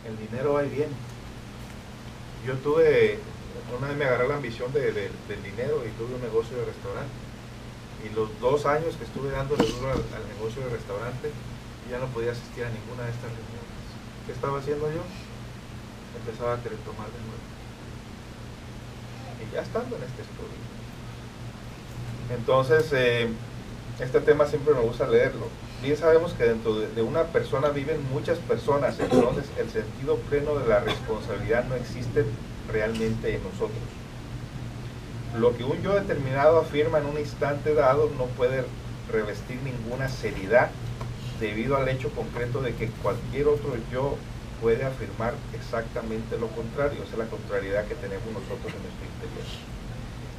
el dinero va y viene. Yo tuve, una vez me agarré la ambición del dinero y tuve un negocio de restaurante. Y los 2 años que estuve dándole duro al negocio de restaurante, ya no podía asistir a ninguna de estas reuniones. ¿Qué estaba haciendo yo? Empezaba a querer tomar de nuevo. Y ya estando en este estudio. Entonces, este tema siempre me gusta leerlo. Bien sabemos que dentro de una persona viven muchas personas, entonces el sentido pleno de la responsabilidad no existe realmente en nosotros. Lo que un yo determinado afirma en un instante dado no puede revestir ninguna seriedad debido al hecho concreto de que cualquier otro yo puede afirmar exactamente lo contrario. Esa es la contrariedad que tenemos nosotros en nuestro interior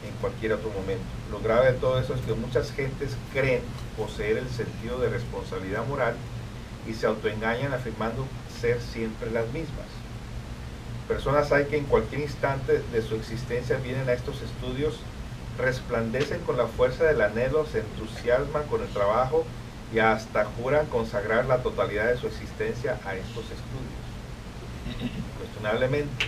en cualquier otro momento. Lo grave de todo eso es que muchas gentes creen poseer el sentido de responsabilidad moral y se autoengañan afirmando ser siempre las mismas. Personas hay que en cualquier instante de su existencia vienen a estos estudios, resplandecen con la fuerza del anhelo, se entusiasman con el trabajo y hasta juran consagrar la totalidad de su existencia a estos estudios. Cuestionablemente,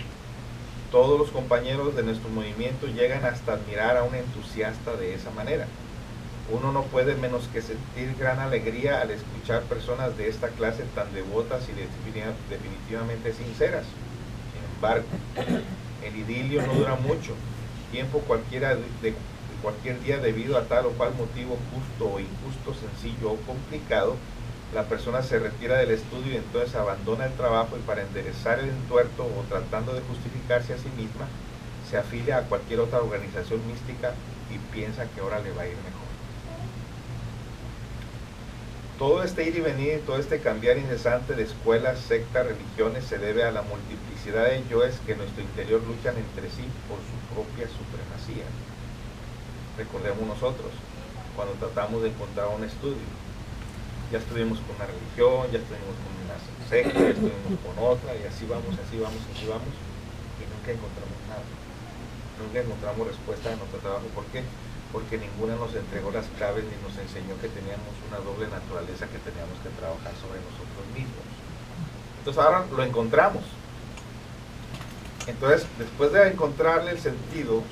todos los compañeros de nuestro movimiento llegan hasta admirar a un entusiasta de esa manera. Uno no puede menos que sentir gran alegría al escuchar personas de esta clase tan devotas y definitivamente sinceras. Sin embargo, el idilio no dura mucho tiempo cualquier día debido a tal o cual motivo justo o injusto, sencillo o complicado. La persona se retira del estudio y entonces abandona el trabajo y para enderezar el entuerto o tratando de justificarse a sí misma, se afilia a cualquier otra organización mística y piensa que ahora le va a ir mejor. Todo este ir y venir, todo este cambiar incesante de escuelas, sectas, religiones se debe a la multiplicidad de yoes que en nuestro interior luchan entre sí por su propia supremacía. Recordemos nosotros, cuando tratamos de encontrar un estudio, ya estuvimos con una religión, ya estuvimos con una secta, ya estuvimos con otra, y así vamos, y nunca encontramos nada. Nunca encontramos respuesta a nuestro trabajo. ¿Por qué? Porque ninguna nos entregó las claves ni nos enseñó que teníamos una doble naturaleza que teníamos que trabajar sobre nosotros mismos. Entonces ahora lo encontramos. Entonces, después de encontrarle el sentido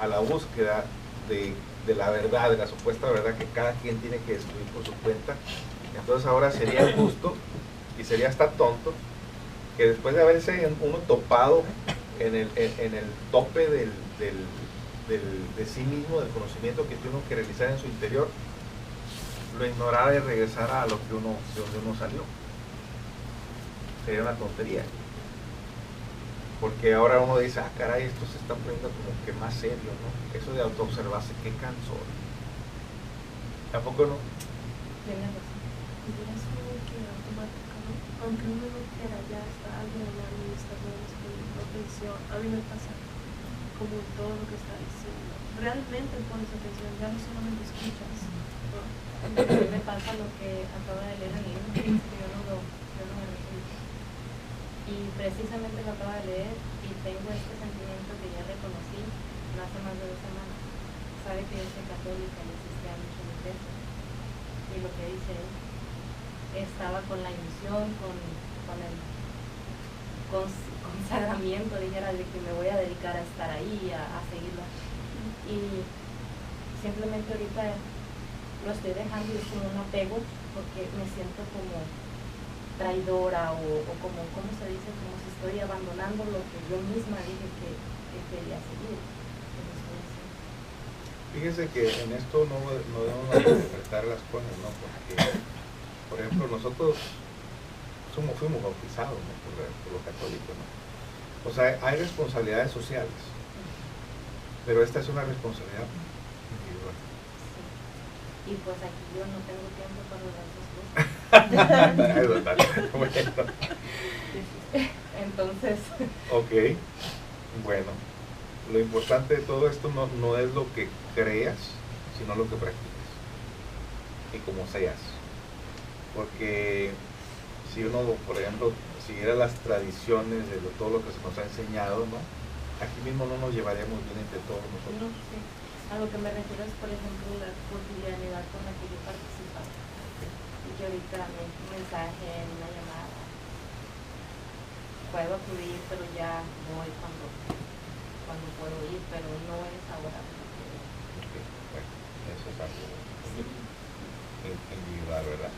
a la búsqueda de la verdad, de la supuesta verdad que cada quien tiene que descubrir por su cuenta, entonces ahora sería justo y sería hasta tonto que después de haberse uno topado en el tope de sí mismo, del conocimiento que tiene uno que realizar en su interior, lo ignorara y regresara a lo que uno, de donde uno salió. Sería una tontería. Porque ahora uno dice, ah, caray, esto se está poniendo como que más serio, ¿no? Eso de autoobservarse, qué cansón. ¿Tampoco no? Tienes razón. Hubiera sido que automáticamente, aunque uno no quiera, ya está algo en la administración de atención. A mí me pasa como todo lo que está diciendo. Realmente pones atención, ya no solamente escuchas, ¿no? Me pasa lo que acaba de leer el libro, que yo no me refiero. Y precisamente lo acabo de leer y tengo este sentimiento que ya reconocí no hace más de 2 semanas. Sabe que yo soy católica y asistí a mucho mi iglesia. Y lo que dice él, estaba con la ilusión, con el consagramiento, dijera, de que me voy a dedicar a estar ahí, a seguirla. Y simplemente ahorita lo estoy dejando y es como un apego, porque me siento como traidora o como, ¿cómo se dice? Como si estoy abandonando lo que yo misma dije que quería seguir. Fíjese que en esto no debemos interpretar las cosas, ¿no? Porque, por ejemplo, nosotros fuimos bautizados, ¿no? por lo católico, ¿no? O sea, hay responsabilidades sociales, pero esta es una responsabilidad individual. Sí. Y pues aquí yo no tengo tiempo para las dos cosas. Bueno. Entonces. Ok, bueno. Lo importante de todo esto no es lo que creas, sino lo que practicas y cómo seas. Porque si uno, por ejemplo, siguiera las tradiciones de todo lo que se nos ha enseñado, ¿no? Aquí mismo no nos llevaríamos bien entre todos nosotros. No, sí. A lo que me refiero es, por ejemplo, la cotidianidad con la que yo participaba. Y que ahorita me mensaje, una llamada. puedo acudir, pero ya voy cuando puedo ir, pero no es ahora. Ok, bueno, eso es algo individual, ¿verdad?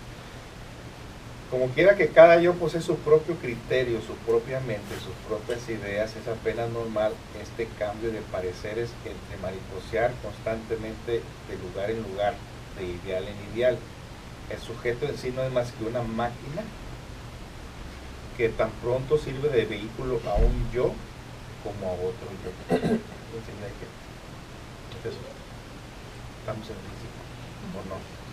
Como quiera que cada yo posee su propio criterio, su propia mente, sus propias ideas, es apenas normal este cambio de pareceres entre mariposear constantemente de lugar en lugar, de ideal en ideal. El sujeto en sí no es más que una máquina que tan pronto sirve de vehículo a un yo como a otro yo. Entonces, estamos en física, ¿o no?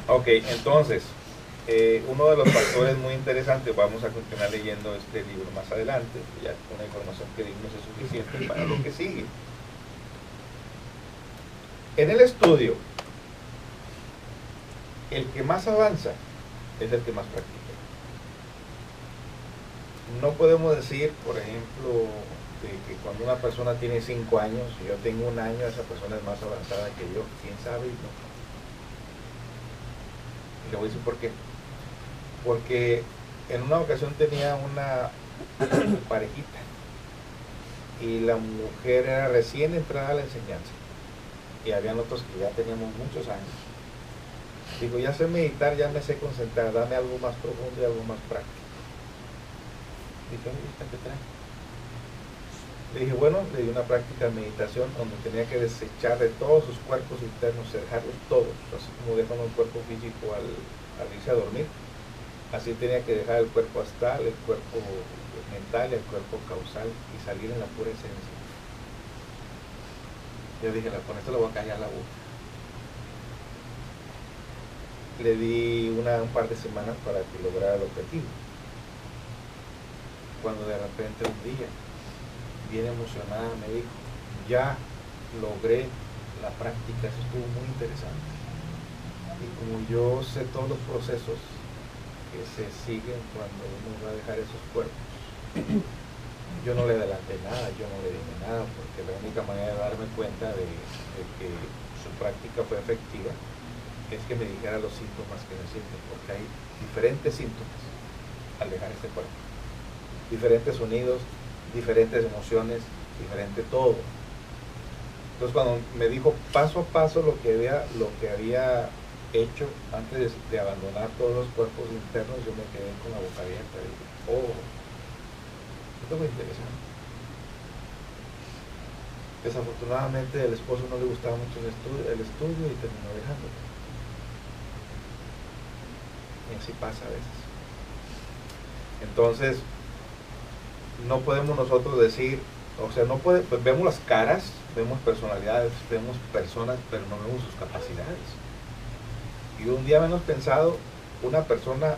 Ok, entonces, uno de los factores muy interesantes, vamos a continuar leyendo este libro más adelante, ya con la información que dimos es suficiente para lo que sigue. En el estudio, el que más avanza es el que más practica. No podemos decir, por ejemplo, que cuando una persona tiene 5 años y yo tengo 1 año, esa persona es más avanzada que yo. ¿Quién sabe? No. Y le voy a decir por qué. Porque en una ocasión tenía una parejita y la mujer era recién entrada a la enseñanza y habían otros que ya teníamos muchos años. Digo, ya sé meditar, ya me sé concentrar, dame algo más profundo y algo más práctico. Dije, ¿qué trae? Le dije, bueno, le di una práctica de meditación donde tenía que desechar de todos sus cuerpos internos, dejarlos todos, así como dejan un cuerpo físico al irse a dormir. Así tenía que dejar el cuerpo astral, el cuerpo mental, el cuerpo causal y salir en la pura esencia. Yo dije, con esto le voy a callar la boca. Le di un par de semanas para que lograra el objetivo. Cuando de repente un día, bien emocionada, me dijo, ya logré la práctica, eso estuvo muy interesante. Y como yo sé todos los procesos que se siguen cuando uno va a dejar esos cuerpos, yo no le adelanté nada, yo no le dije nada, porque la única manera de darme cuenta de que su práctica fue efectiva es que me dijera los síntomas que me sienten, porque hay diferentes síntomas al dejar este cuerpo, diferentes sonidos, diferentes emociones, diferente todo. Entonces cuando me dijo paso a paso lo que había hecho antes de abandonar todos los cuerpos internos, yo me quedé con la boca abierta y dije, oh, esto es muy interesante. Desafortunadamente el esposo no le gustaba mucho el estudio y terminó dejándolo. Y así pasa a veces. Entonces, no podemos nosotros decir, o sea, no puede, pues vemos las caras, vemos personalidades, vemos personas, pero no vemos sus capacidades. Y un día menos pensado, una persona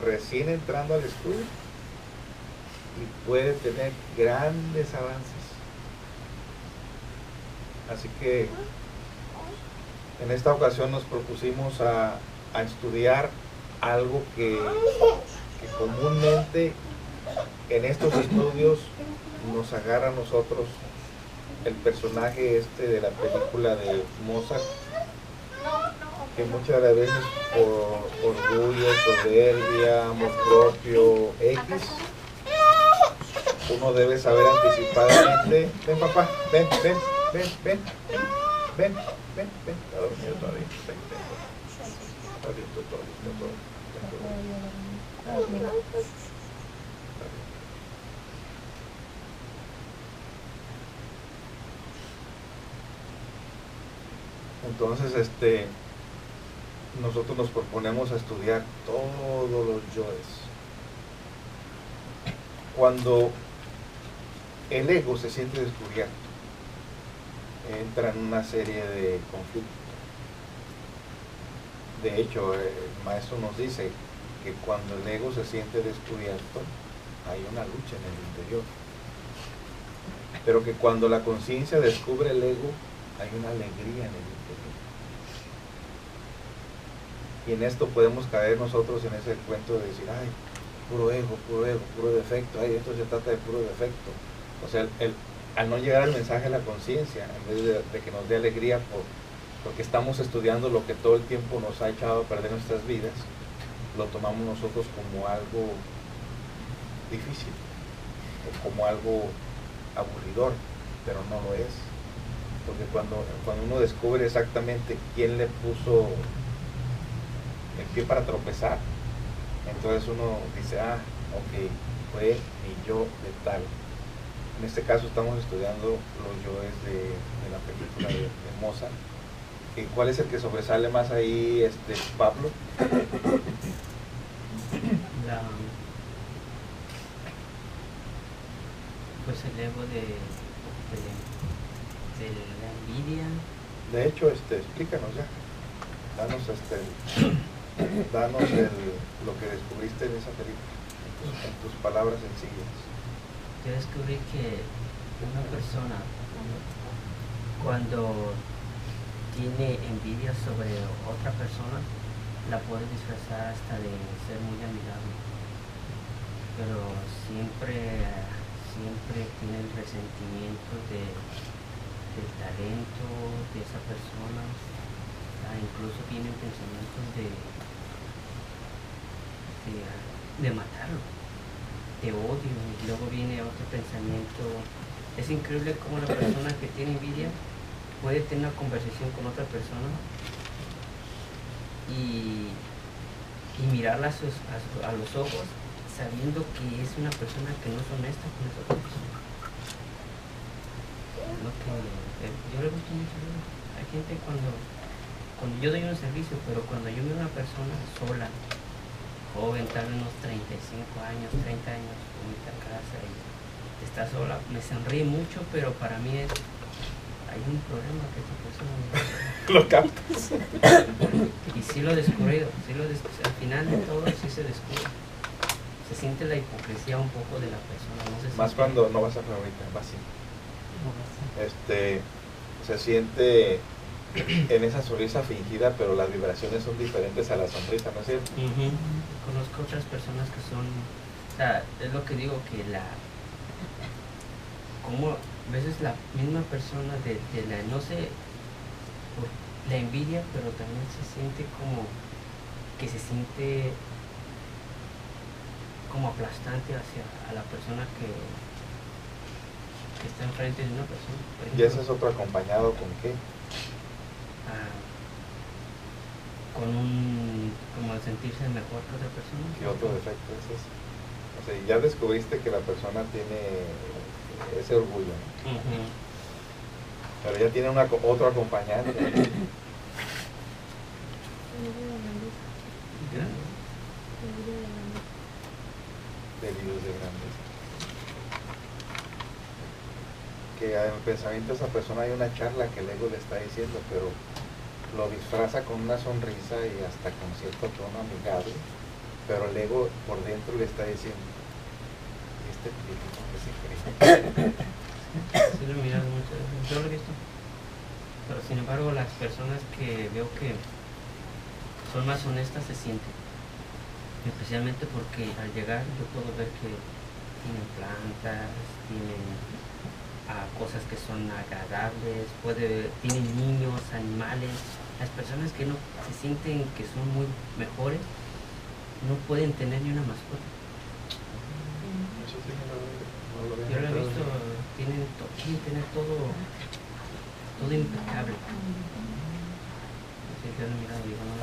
recién entrando al estudio y puede tener grandes avances. Así que en esta ocasión nos propusimos a estudiar algo que comúnmente en estos estudios nos agarra a nosotros el personaje de la película de Mozart, que muchas de las veces por orgullo, soberbia, amor propio, X, uno debe saber anticipadamente, ven papá, ven, está dormido todavía, ven, está listo todo. Entonces, nosotros nos proponemos a estudiar todos los yoes. Cuando el ego se siente descubierto, entra en una serie de conflictos. De hecho, el maestro nos dice que cuando el ego se siente descubierto, hay una lucha en el interior. Pero que cuando la conciencia descubre el ego, hay una alegría en el interior. Y en esto podemos caer nosotros en ese cuento de decir, ay, puro ego, puro defecto, ay, esto se trata de puro defecto. O sea, al no llegar el mensaje a la conciencia, en vez de que nos dé alegría porque estamos estudiando lo que todo el tiempo nos ha echado a perder nuestras vidas, lo tomamos nosotros como algo difícil o como algo aburridor, pero no lo es, porque cuando uno descubre exactamente quién le puso el pie para tropezar, entonces uno dice, ok, fue mi yo de tal. En este caso estamos estudiando los yoes de la película de Mozart. ¿Cuál es el que sobresale más ahí, Pablo? Pues el ego de la envidia. De hecho, explícanos ya. Danos lo que descubriste en esa película, en tus palabras sencillas. Yo descubrí que una persona cuando tiene envidia sobre otra persona la puede disfrazar hasta de ser muy amigable, pero siempre tiene el resentimiento del talento de esa persona. Incluso tienen pensamientos de matarlo, de odio, y luego viene otro pensamiento. Es increíble cómo la persona que tiene envidia puede tener una conversación con otra persona y mirarla a los ojos sabiendo que es una persona que no es honesta con esa otra persona. Yo le gusto mucho. Hay gente cuando yo doy un servicio, pero cuando yo veo a una persona sola, joven, tal vez unos 35 años, 30 años, bonita casa y está sola, me sonríe mucho, pero para mí hay un problema que esa persona lo captas. Y sí lo he descubrido, al final de todo sí se descubre. Se siente la hipocresía un poco de la persona. Más cuando no vas a fabricar, va así. Se siente en esa sonrisa fingida, pero las vibraciones son diferentes a la sonrisa, ¿no es cierto? Conozco otras personas que son, es lo que digo, que como a veces la misma persona de la, no sé, por la envidia, pero también se siente como aplastante hacia a la persona que está enfrente de una persona. ¿Y ese es otro acompañado con qué? Como sentirse mejor que otra persona. ¿Qué otro defecto es ese? O sea, ya descubriste que la persona tiene ese orgullo, ¿no? Pero ya tiene otro acompañante. Delirios de grandeza. Que en el pensamiento de esa persona hay una charla que el ego le está diciendo, pero lo disfraza con una sonrisa y hasta con cierto tono amigable, pero el ego por dentro le está diciendo, ¿y este político que se cree? Sí, lo he mirado muchas veces, yo lo he visto, pero sin embargo las personas que veo que son más honestas se sienten, especialmente porque al llegar yo puedo ver que tienen plantas, tienen cosas que son agradables, tienen niños, animales. Las personas que no se sienten que son muy mejores no pueden tener ni una mascota. Yo lo he visto, tienen todo impecable.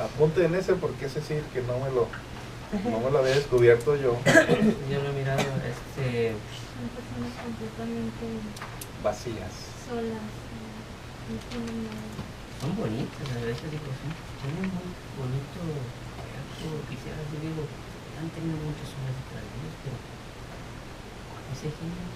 Apunte en ese porque ese sí que no me lo había descubierto yo. Yo lo he mirado, Son personas completamente vacías. solas, no tienen nada. Son bonitas, a veces digo, tienen muy bonito cuerpo, quisiera decir, digo, han tenido muchos hombres detrás de ellos, pero ese genio,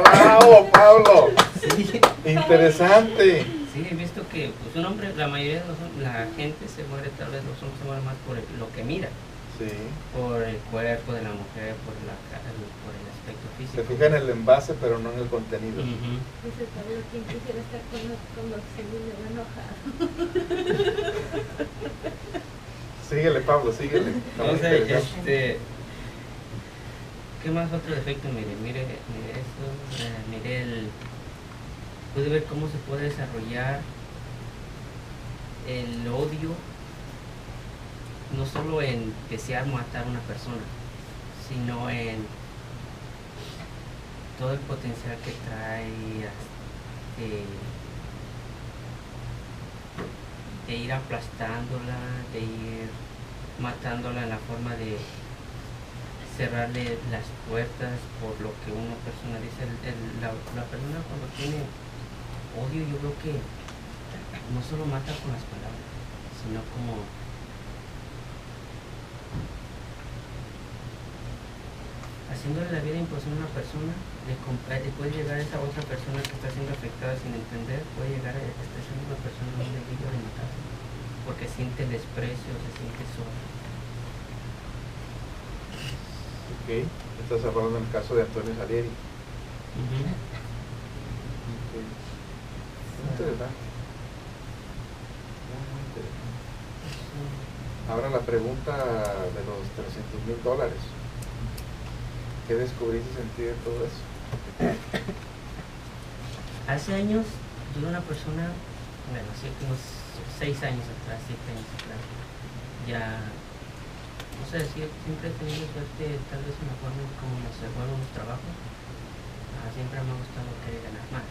¡Bravo, Pablo! sí. Interesante. Sí, he visto que pues, un hombre, la mayoría de la gente se muere, tal vez los hombres se mueren más por lo que mira. Sí. Por el cuerpo de la mujer, por el aspecto físico. Se fija en el envase, pero no en el contenido. Dice Pablo, ¿quién quisiera estar con los seguros enojado? Síguele, Pablo, síguele. Entonces, ¿qué más otro defecto? Mire esto, mire puede ver cómo se puede desarrollar el odio, no solo en desear matar a una persona, sino en todo el potencial que trae de ir aplastándola, de ir matándola en la forma de cerrarle las puertas por lo que una persona dice. La persona cuando tiene odio, yo creo que no solo mata con las palabras, sino como haciéndole la vida imposible a una persona, puede llegar a esa otra persona que está siendo afectada sin entender, puede llegar a estar siendo una persona muy delirio de matarse, porque siente el desprecio, se siente sola. Ok, estás hablando en el caso de Antonio Salieri. Ujú. Okay. Muy interesante. Muy interesante. Ahora la pregunta de los $300,000. ¿Qué descubriste sentir de todo eso? Hace años, yo era una persona, bueno, hace unos 6 años atrás, 7 años atrás, ya, no sé, siempre he tenido suerte, tal vez en la forma en cómo me seguro los trabajos, siempre me ha gustado querer ganar más,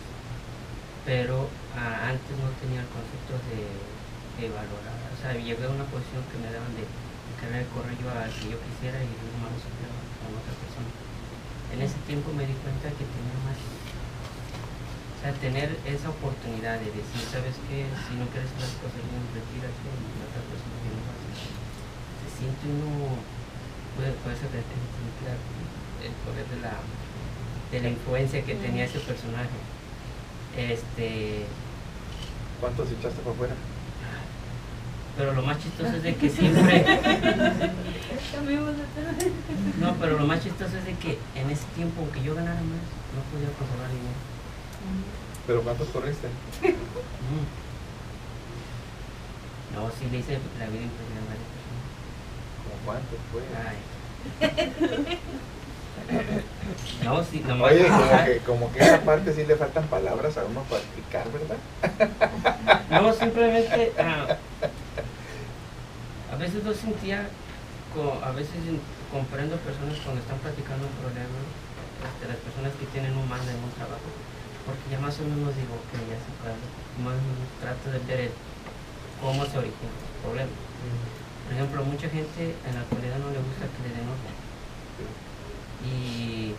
pero antes no tenía el concepto de valorar, o sea, llegué a una posición que me daban de cargar el correo al que yo quisiera y luego me lo suplaba con otra persona. En ese tiempo me di cuenta que tenía más, o sea, tener esa oportunidad de decir, ¿sabes qué? Si no quieres las cosas bien, retírate y la otra persona que no pasa. Se siente uno, puede ser el poder de la influencia que tenía ese personaje. ¿Cuántos echaste para afuera? Pero lo más chistoso es de que siempre... No, pero lo más chistoso es de que en ese tiempo, aunque yo ganara más, no podía conservar dinero. ¿Pero cuántos corriste? No, sí le hice la vida imposible a varias personas. ¿Cómo cuántos, pues? Ay. No, sí, nomás. Oye, como que esa parte sí le faltan palabras a uno para explicar, ¿verdad? No, simplemente a veces lo sentía, a veces comprendo personas cuando están platicando un problema, las personas que tienen un mal en un trabajo, porque ya más o menos digo que ya se puede, más o menos trato de ver cómo se origina el problema. Por ejemplo, mucha gente en la actualidad no le gusta que le den orden. Y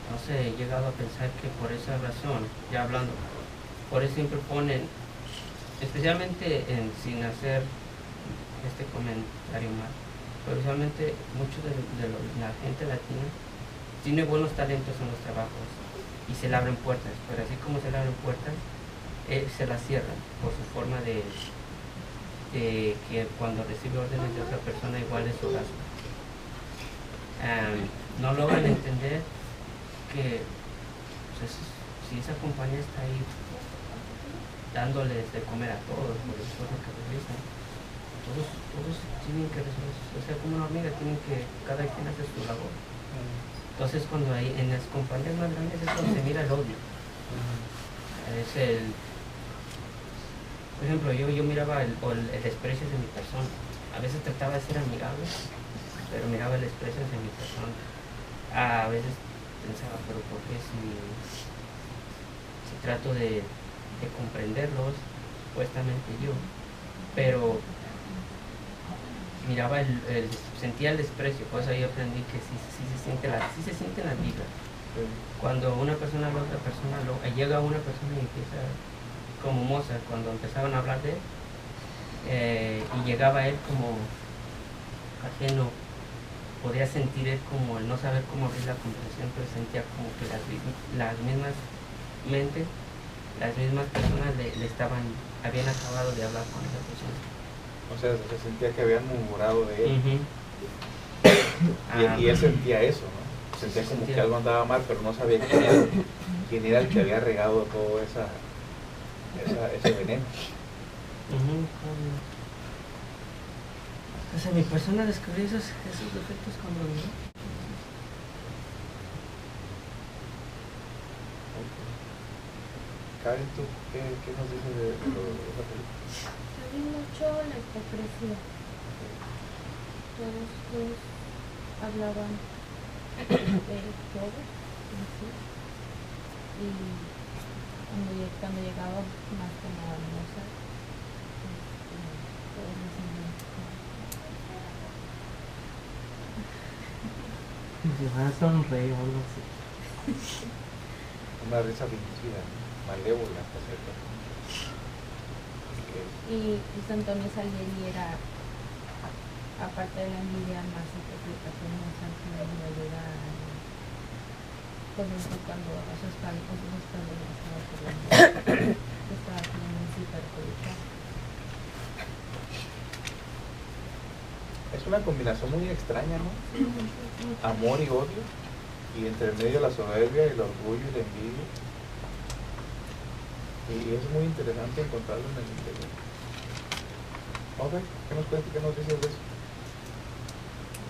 no sé, he llegado a pensar que por esa razón, ya hablando, por eso siempre ponen, especialmente sin hacer este comentario mal, pero usualmente mucho de la gente latina tiene buenos talentos en los trabajos y se le abren puertas, pero así como se le abren puertas, se las cierran por su forma de que cuando recibe órdenes de otra persona igual es su rasgo. No logran entender que pues, si esa compañía está ahí dándoles de comer a todos por el esfuerzo que realizan, todos tienen que resolver, o sea, como una hormiga, cada quien hace su labor. Entonces cuando hay en las compañías más grandes es donde se mira el odio. Por ejemplo, yo miraba el desprecio de mi persona. A veces trataba de ser amigable, pero miraba el desprecio de mi persona. A veces pensaba, pero ¿por qué si trato de comprenderlos, supuestamente yo? Pero miraba sentía el desprecio, por eso ahí aprendí que sí se siente en la vida. Cuando una persona a la otra persona, llega una persona y empieza, como Mozart, cuando empezaban a hablar de él, y llegaba él como ajeno, podía sentir él como el no saber cómo abrir la conversación, pero sentía como que las mismas mentes, las mismas personas habían acabado de hablar con esa persona. O sea, se sentía que habían murmurado de él. Uh-huh. Y él sentía eso, ¿no? Sentía como que algo andaba mal, pero no sabía quién era el que había regado todo ese veneno. Uh-huh. O sea, mi persona descubrió esos defectos cuando murió. Karen, ¿tú qué nos dices de esa película? Se vi mucho la hipocresía. Todos hablaban de todo en sí. Y cuando llegaba más como a Mozart, todos me sentían Si van a sonreír o algo así. Una risa fingida, malévola, hasta cierto punto. y Antonio Salieri era, aparte de la envidia, más interpretación más amplia y ayuda a, por ejemplo, cuando a sus espaldas estaba teniendo un hiperculpa. Es una combinación muy extraña, ¿no? Amor y odio, y entre medio la soberbia, el orgullo y la envidia. Y es muy interesante encontrarlo en el interior. Ok, ¿qué nos dices de eso?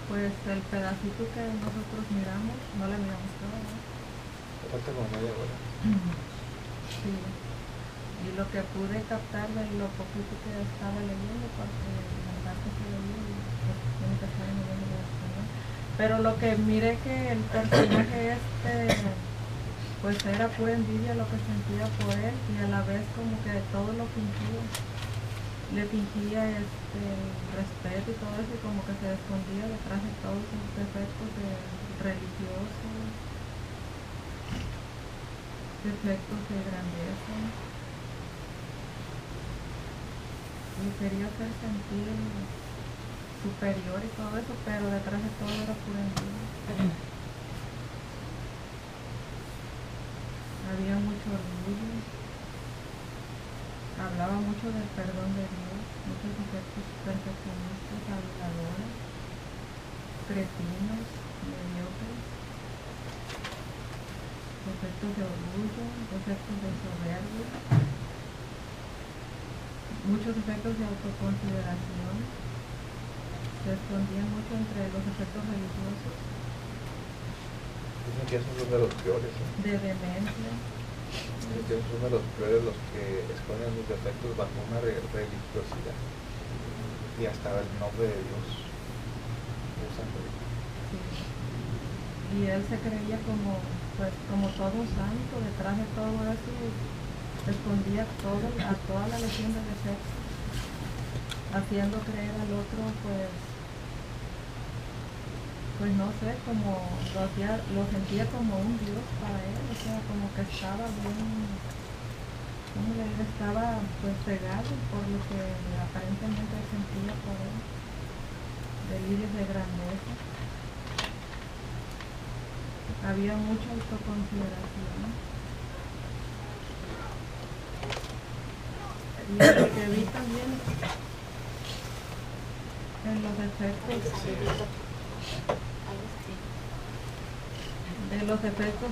Pues el pedacito que nosotros miramos, no le miramos todo, ¿no? Me falta como media hora. Sí. Y lo que pude captar de lo poquito que estaba leyendo, porque la parte que leí, pues tiene que estar en el idioma español. Pero lo que miré que el personaje pues era pura envidia lo que sentía por él, y a la vez como que todo lo fingía. Le fingía respeto y todo eso, y como que se escondía detrás de todos sus defectos religiosos, defectos de grandeza. Y quería hacer sentir superior y todo eso, pero detrás de todo era pura envidia. Había mucho orgullo, hablaba mucho del perdón de Dios, muchos defectos perfeccionistas, aduladores, cretinos, mediocres, defectos de orgullo, defectos de soberbia, muchos defectos de autoconsideración. Se escondían mucho entre los defectos religiosos, Dicen que esos son de los peores, ¿no? de demencia. Dicen que esos son de los peores, los que esconden sus defectos bajo una religiosidad. Y hasta el nombre de Dios usan. Sí. Y él se creía como todo santo, detrás de todo eso escondía a toda la legión de defectos, haciendo creer al otro pues no sé, como lo sentía como un Dios para él, o sea, como que estaba bien, estaba pues cegado por lo que aparentemente sentía por él, delirios de grandeza. Había mucha autoconsideración. Y lo que vi también en los defectos, de los defectos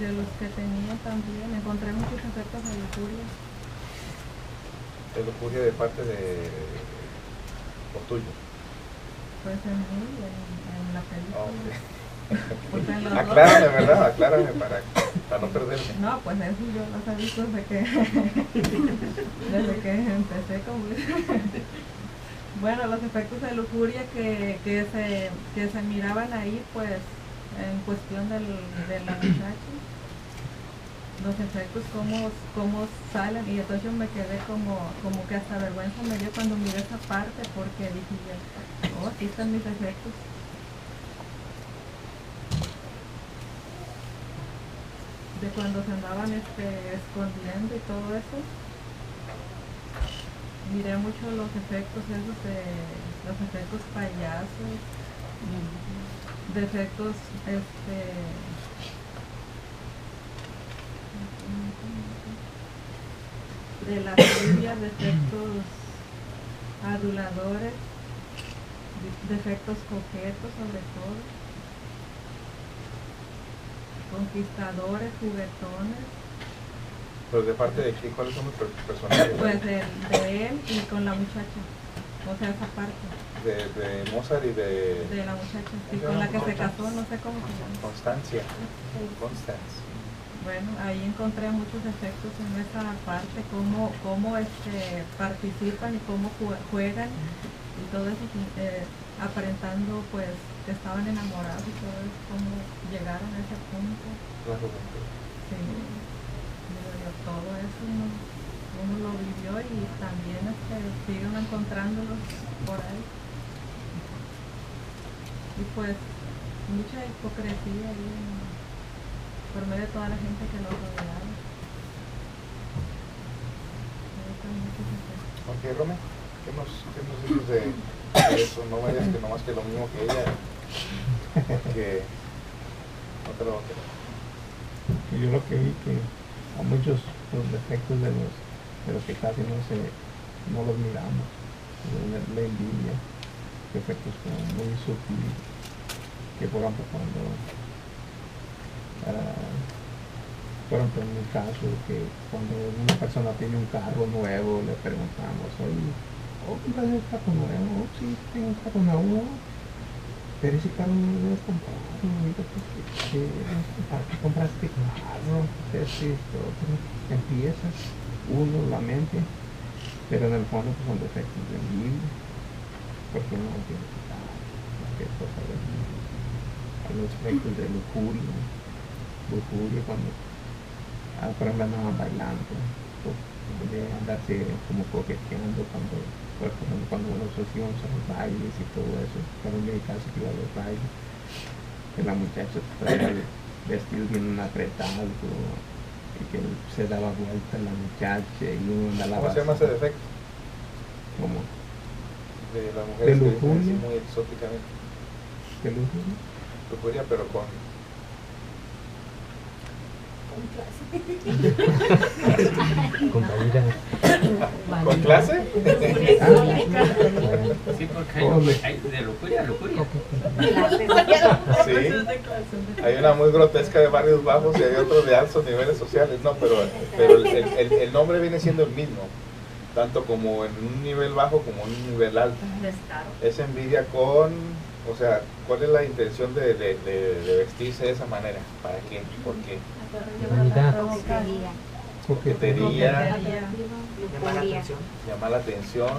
de los que tenía también, encontré muchos defectos de lujuria. De lujuria de parte de o tuyo. Pues en mí, en la película. Okay. Porque en los Aclárame, ¿verdad? Aclárame para no perderme. No, pues eso yo lo sabía desde que empecé como bueno, los efectos de lujuria que se miraban ahí, pues en cuestión de la muchacha, los efectos cómo salen, y entonces yo me quedé como que hasta vergüenza me dio cuando miré esa parte, porque dije yo, aquí están mis efectos. De cuando se andaban escondiendo y todo eso, miré mucho los efectos esos los efectos payasos, defectos de la lluvia, defectos aduladores, defectos coquetos sobre todo, conquistadores, juguetones. Pero de parte de quién, ¿cuáles son los personajes? Pues de él y con la muchacha, o sea, esa parte. De Mozart y de la muchacha, sí, con la que se casó, no sé cómo se llama. Constancia. Constance. Bueno, ahí encontré muchos efectos en esa parte, cómo participan y cómo juegan y todo eso, aparentando pues que estaban enamorados y todo eso, cómo llegaron a ese punto. Sí, digo yo, todo eso uno lo vivió y también siguen encontrándolos por ahí. Y pues mucha hipocresía ahí por medio de toda la gente que lo rodeaba. Ok, Rome, ¿qué nos dices de eso? No vayas que no más que lo mismo que ella, que otra. Yo lo que vi que a muchos los defectos de los que casi no los miramos, la envidia, defectos como muy sutiles, que por ejemplo por ejemplo en mi caso, que cuando una persona tiene un carro nuevo, le preguntamos, oye, ¿compraste un carro nuevo? Sí, tengo un carro nuevo. Pero ese carro no lo debes comprar, ¿para qué compraste carro? Empiezas, uno, la mente, pero en el fondo pues, son defectos de envidia, porque uno no tiene que dar cualquier cosa de envidia. Hay los efectos de lujuria cuando, por ejemplo, andaban bailando, pues, de andarse como coqueteando cuando los íbamos a los bailes y todo eso, pero en mi caso que iba a los bailes, que la muchacha traía el vestido bien apretado y que se daba vuelta la muchacha y uno andaba. ¿Cómo se llama ese defecto? ¿Cómo? De las mujeres ¿De que lujuria? dicen así muy exóticamente. ¿De lujuria? Lujuria, pero con ¿con clase? Sí, porque hay de lujuria a lujuria. Sí, hay una muy grotesca de barrios bajos y hay otros de altos niveles sociales, no, pero el nombre viene siendo el mismo, tanto como en un nivel bajo como en un nivel alto. Es envidia con, o sea, ¿cuál es la intención de vestirse de esa manera? ¿Para qué? ¿Por qué? Coquetería, llamar la atención,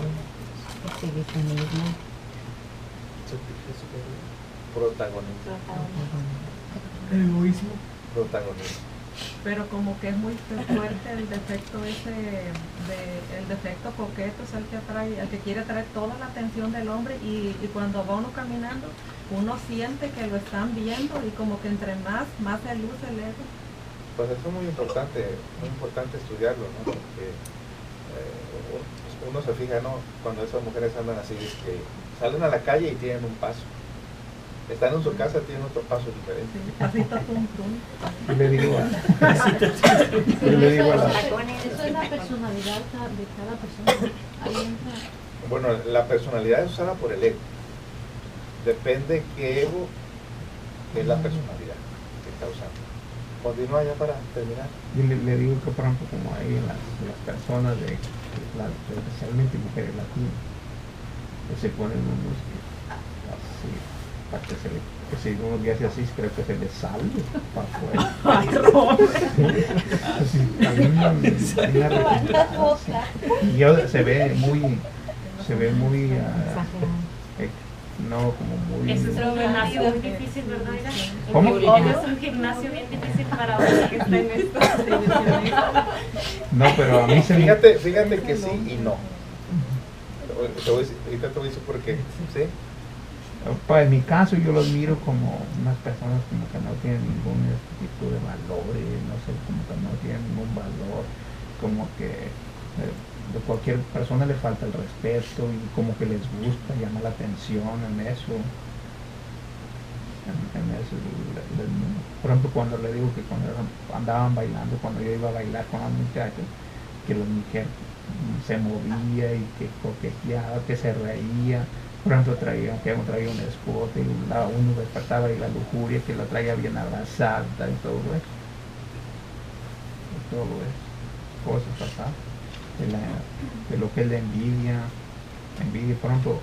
protagonismo. Protagonismo. Pero como que es muy fuerte el defecto el defecto coqueto es el que atrae, el que quiere atraer toda la atención del hombre y cuando va uno caminando, uno siente que lo están viendo y como que entre más se luce el ego. Pues eso es muy importante estudiarlo, ¿no? Porque uno se fija, ¿no? Cuando esas mujeres andan así, es que salen a la calle y tienen un paso. Están en su casa, tienen otro paso diferente. Sí, pasito tum tum. Yo le digo a Eso es la personalidad de cada persona. Ahí entra. Bueno, la personalidad es usada por el ego. Depende qué ego es la personalidad que está usando. Continúa ya para terminar. Yo le digo que por ejemplo como hay las personas especialmente mujeres latinas que se ponen unos así para que si uno le hace así creo que se le salve para afuera. Así, caminan y se ve muy no como muy. Eso es un gimnasio muy difícil, ¿verdad? ¿Cómo? Es un gimnasio bien difícil para uno que está en esto. No, pero a mí se fíjate que sí y no. Ahorita te voy a decir por qué. ¿Sí? Pues en mi caso yo los miro como unas personas como que no tienen ningún tipo de valores, no sé, como que no tienen ningún valor, como que de cualquier persona le falta el respeto y como que les gusta, llama la atención en eso. Por ejemplo, cuando le digo que cuando andaban bailando, cuando yo iba a bailar con las muchachas, que la mujer se movía y que coqueteaba, que se reía. Por ejemplo, traía un escote y uno despertaba y la lujuria que la traía bien abrazada y todo eso. Cosas pasadas. De lo que es la envidia, por ejemplo,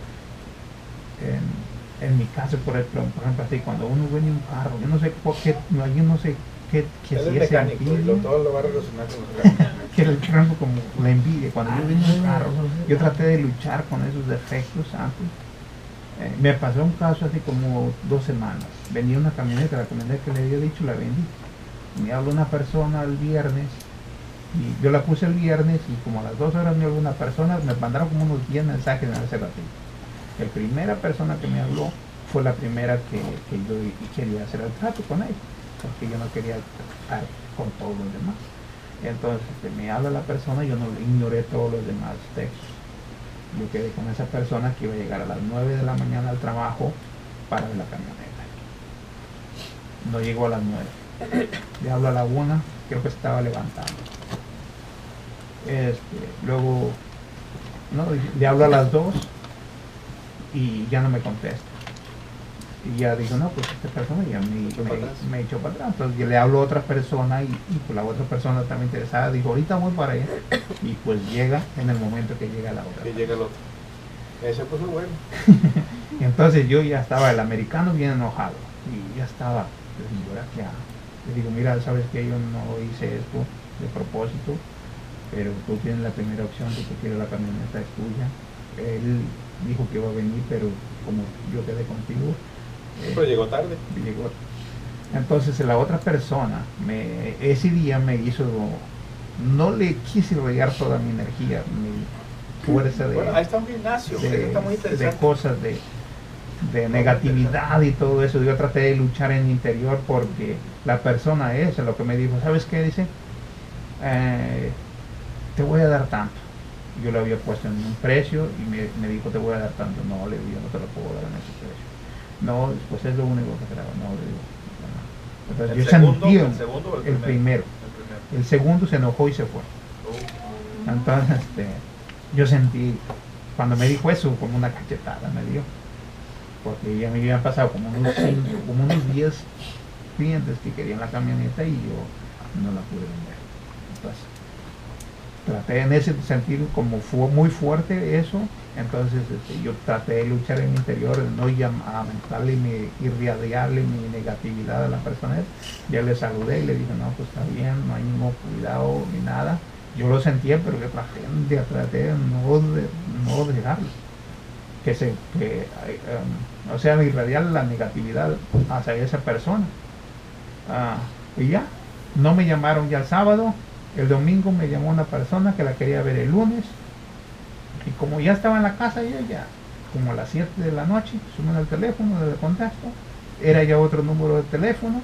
en mi caso, por ejemplo, así, cuando uno ve un carro, yo no sé por qué, yo no sé que Él si es es mecánico y envidia, todo lo va a relacionar con los carros. que el carro como la envidia. Cuando yo vi un carro, yo traté de luchar con esos defectos antes. Me pasó un caso así como 2 semanas. Venía una camioneta, la camioneta que le había dicho la vendí. Me habló una persona el viernes y yo la puse el viernes y como a las 2 horas me habló una persona, me mandaron como unos 10 mensajes en ese ratito. La primera persona que me habló fue la primera que yo quería hacer el trato con ella, porque yo no quería tratar con todos los demás. Entonces me habla la persona, yo no ignoré todos los demás textos. Yo quedé con esa persona que iba a llegar a las 9 de la mañana al trabajo para ver la camioneta. No llegó a las 9. Le hablo a la 1, creo que estaba levantando. Luego no, le hablo a las 2 y ya no me contesta. Y ya digo, no, pues esta persona ya me echó para atrás. Entonces yo le hablo a otra persona y pues la otra persona también interesada, dijo, ahorita voy para allá. Y pues llega en el momento que llega la otra. Que llega el otro. Ese pues es bueno. Entonces yo ya estaba, el americano bien enojado. Y ya estaba, le digo, ¿ahora qué hago? Le digo, mira, sabes que yo no hice esto de propósito, pero tú tienes la primera opción, si tú quieres la camioneta es tuya. Él dijo que iba a venir, pero como yo quedé contigo, pero llegó tarde. Llegó. Entonces la otra persona ese día me hizo, no le quise regar toda mi energía, mi fuerza de, bueno, ahí está un gimnasio, eso está muy interesante. de cosas de negatividad y todo eso. Yo traté de luchar en mi interior porque la persona esa lo que me dijo, ¿sabes qué? Dice, te voy a dar tanto. Yo lo había puesto en un precio y me dijo, te voy a dar tanto. No, le digo, yo no te lo puedo dar en ese precio. No, pues es lo único que creo. No, le digo, no. Entonces yo sentí el primero. El segundo se enojó y se fue. Entonces yo sentí, cuando me dijo eso, como una cachetada me dio. Porque ya me habían pasado como unos 10 clientes que querían la camioneta y yo no la pude vender. Entonces traté en ese sentido, como fue muy fuerte eso, entonces yo traté de luchar en mi interior, de no aumentarle y irradiarle mi negatividad a la persona. Ya le saludé y le dije, no, pues está bien, no hay ningún cuidado ni nada. Yo lo sentía, pero yo traté de no dejarlo. O sea, irradiar la negatividad hacia esa persona. Y ya, no me llamaron ya el sábado. El domingo me llamó una persona que la quería ver el lunes y como ya estaba en la casa yo ya, como a las 7 de la noche, suman al teléfono, le contesto, era ya otro número de teléfono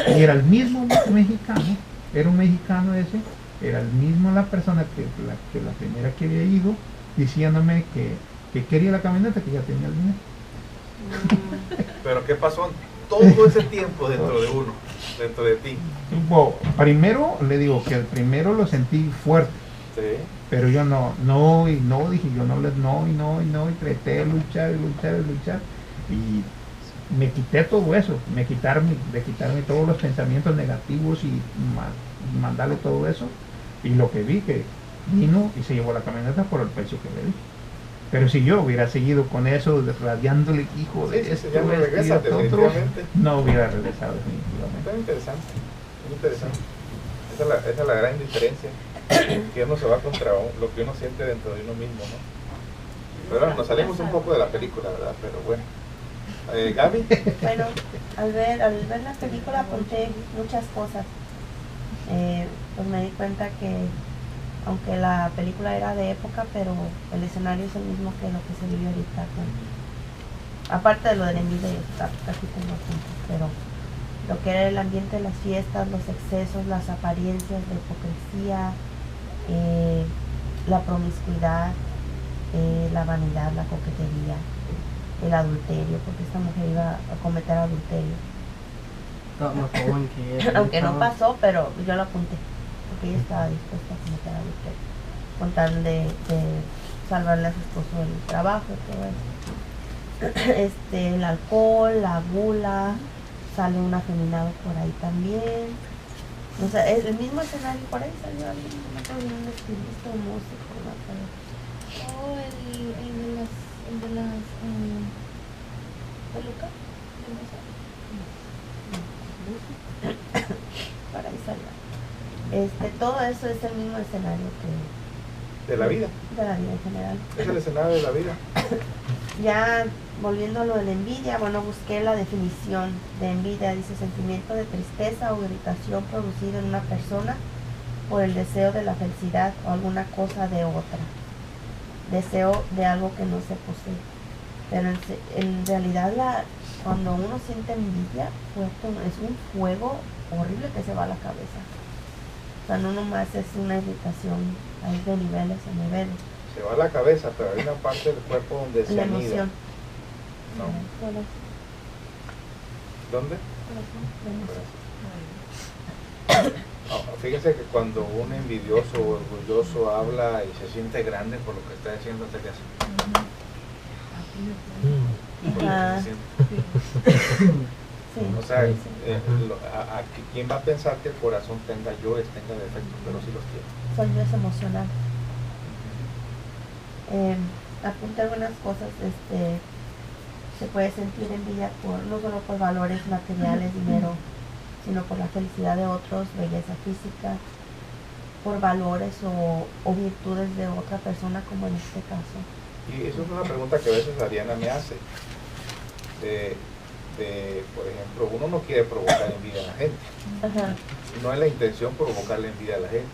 y era el mismo mexicano, era un mexicano ese, era el mismo la persona que la primera que había ido, diciéndome que quería la camioneta, que ya tenía el dinero. Pero ¿qué pasó todo ese tiempo dentro de uno, dentro de ti? Bueno, primero le digo que el primero lo sentí fuerte, sí. Pero yo no, dije yo y traté de luchar y me quité todo eso, de quitarme todos los pensamientos negativos y mandarle todo eso, y lo que vi que vino y se llevó la camioneta por el precio que le di. Pero si yo hubiera seguido con eso, radiándole, hijo de esto, ya no regresa, definitivamente. No hubiera regresado definitivamente. Está interesante, muy interesante. Esa es la gran diferencia, que uno se va contra lo que uno siente dentro de uno mismo, ¿no? Pero nos salimos un poco de la película, ¿verdad? Pero bueno. ¿Gaby? Bueno, al ver la película apunté muchas cosas. Pues me di cuenta que aunque la película era de época, pero el escenario es el mismo que lo que se vive ahorita. Aparte de lo del envidia, casi tengo puntos, pero lo que era el ambiente de las fiestas, los excesos, las apariencias, la hipocresía, la promiscuidad, la vanidad, la coquetería, el adulterio, porque esta mujer iba a cometer adulterio. Aunque no pasó, pero yo lo apunté, porque ella estaba dispuesta a cometer adulterio, con tal de salvarle a su esposo del trabajo y todo eso. El alcohol, la gula, sale un afeminado por ahí también. O sea, es el mismo escenario, por ahí salió alguien, no me acuerdo, un estilista, un músico, no me acuerdo. Oh, el de las pelucas. para ahí salga. Todo eso es el mismo escenario que De la vida. de la vida en general. Es el escenario de la vida. Ya volviendo a lo de la envidia, bueno, busqué la definición de envidia. Dice sentimiento de tristeza o irritación producido en una persona por el deseo de la felicidad o alguna cosa de otra. Deseo de algo que no se posee. Pero en realidad cuando uno siente envidia, es un fuego horrible que se va a la cabeza. O sea, no nomás es una irritación, hay de niveles a niveles. Se va a la cabeza, pero hay una parte del cuerpo donde se La anida. emoción. No. Bueno, ¿Dónde? la emoción. Fíjense que cuando un envidioso o orgulloso habla y se siente grande por lo que está diciendo, se le hace. Por lo que se siente. Sí, O sea, sí. ¿quién va a pensar que el corazón tenga defectos? Pero sí los tiene. Soy yo, es emocional. Apunté algunas cosas. Se puede sentir envidia no solo por valores materiales, dinero, sino por la felicidad de otros, belleza física, por valores o virtudes de otra persona, como en este caso. Y eso es una pregunta que a veces Ariana me hace. Por ejemplo, uno no quiere provocar envidia a la gente. Ajá. No es la intención provocarle envidia a la gente.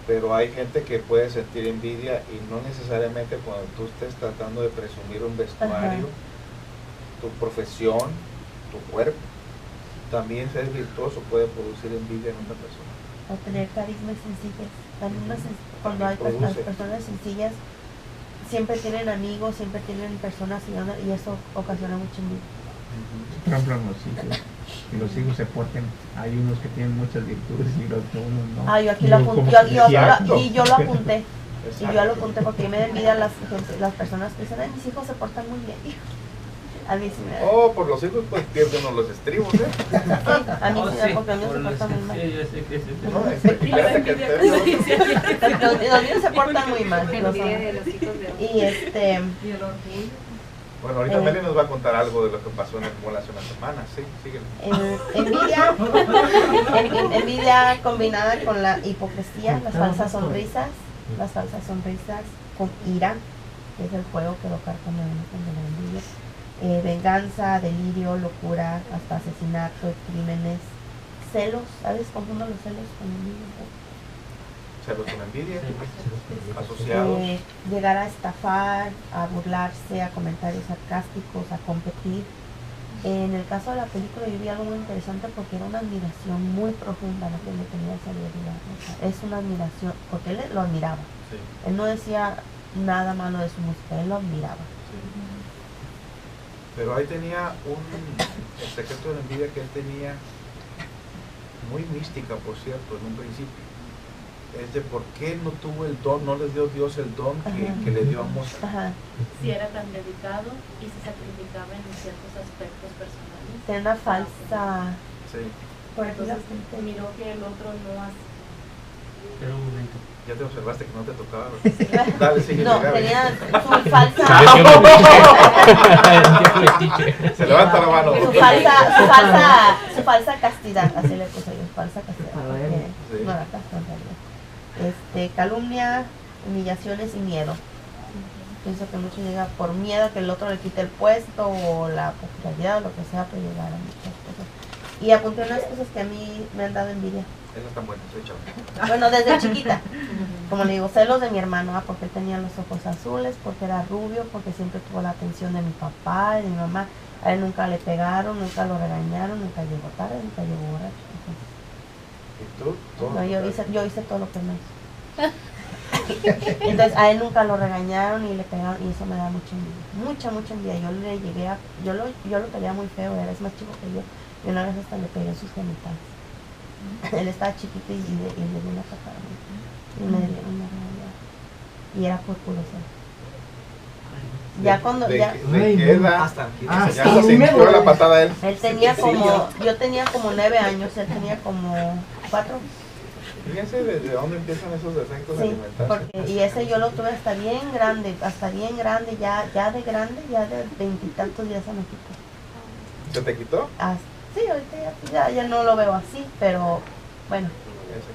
Pero hay gente que puede sentir envidia y no necesariamente cuando tú estés tratando de presumir un vestuario, tu profesión, tu cuerpo. También ser virtuoso puede producir envidia en una persona. O tener carisma y sencillez. Cuando hay Produce. personas sencillas, siempre tienen amigos, siempre tienen personas y eso ocasiona mucha envidia. Por ejemplo, los hijos se porten, hay unos que tienen muchas virtudes y los que unos no. Yo aquí lo apunté, y yo lo apunté. Y yo lo Exacto. apunté porque me da envidia las personas que dicen, ay, mis hijos se portan muy bien. A mí sí me da. Oh, por los hijos pues pierden uno los estribos, ¿eh? Sí, a mí sí me da porque a mí se portan muy mal. Sí, yo sé que es ese. No, fíjate que el Los niños se portan muy mal. Envidia de los hijos de otros. Y Y el orgullo. Bueno, ahorita Meli nos va a contar algo de lo que pasó en el mall hace una semana. Sí, síguele. Envidia combinada con la hipocresía, las falsas sonrisas con ira, que es el fuego que lo carcome uno con la envidia, venganza, delirio, locura, hasta asesinato, crímenes, celos. A veces confundo los celos con envidia. Celos con envidia, asociados. Llegar a estafar, a burlarse, a comentarios sarcásticos, a competir. En el caso de la película yo vi algo muy interesante porque era una admiración muy profunda la que le tenía a Sabiedad. O sea, es una admiración, porque él lo admiraba. Sí, Él no decía nada malo de su música, él lo admiraba. sí. Pero ahí tenía el secreto de la envidia que él tenía, muy mística, por cierto, en un principio. Es de por qué no tuvo el don, no les dio Dios el don que le dio a Mozart. Ajá. Si era tan dedicado y se sacrificaba en ciertos aspectos personales. Tiene una falsa... Sí, Por aquí la Entonces apunté. miró que el otro no hacía. Espera un momento. ya te observaste que no te tocaba. ¿Verdad? Dale, sigue. No, Gaby. tenía su falsa... Se levanta la mano. su falsa castidad, así le puse yo, falsa castidad. A ver. Porque Sí. no era casta en realidad. Calumnia, humillaciones y miedo. Pienso que mucho llega por miedo a que el otro le quite el puesto o la popularidad o lo que sea, pero llegar a muchas cosas. Y apunté unas cosas que a mí me han dado envidia. Esas están buenas, soy chavo. Bueno, desde chiquita. Como le digo, celos de mi hermano, porque él tenía los ojos azules, porque era rubio, porque siempre tuvo la atención de mi papá y de mi mamá. A él nunca le pegaron, nunca lo regañaron, nunca llegó tarde, nunca llegó borracho. ¿Y tú? Todo No, lo yo contrario. hice todo lo que me hizo. Entonces a él nunca lo regañaron y le pegaron y eso me da mucha envidia. Mucha envidia. Yo le llegué a... Yo lo tenía muy feo, era es más chico que yo. Y una vez hasta le pegué en sus genitales. Él estaba chiquito y le dio una patada. Y me dieron una regañada. Y era por curiosidad. Ya cuando... ¿De ya, qué edad? Hasta aquí. Ya sí, se sintió me la patada él. él tenía Sí, como... Yo tenía como 9 años, él tenía como 4. Fíjense desde dónde empiezan esos defectos Sí, alimentarios. porque, y ese yo lo tuve hasta bien grande, ya de grande, ya de 20 y tantos días se me quitó. ¿Se te quitó? Sí, ahorita ya no lo veo así, pero bueno,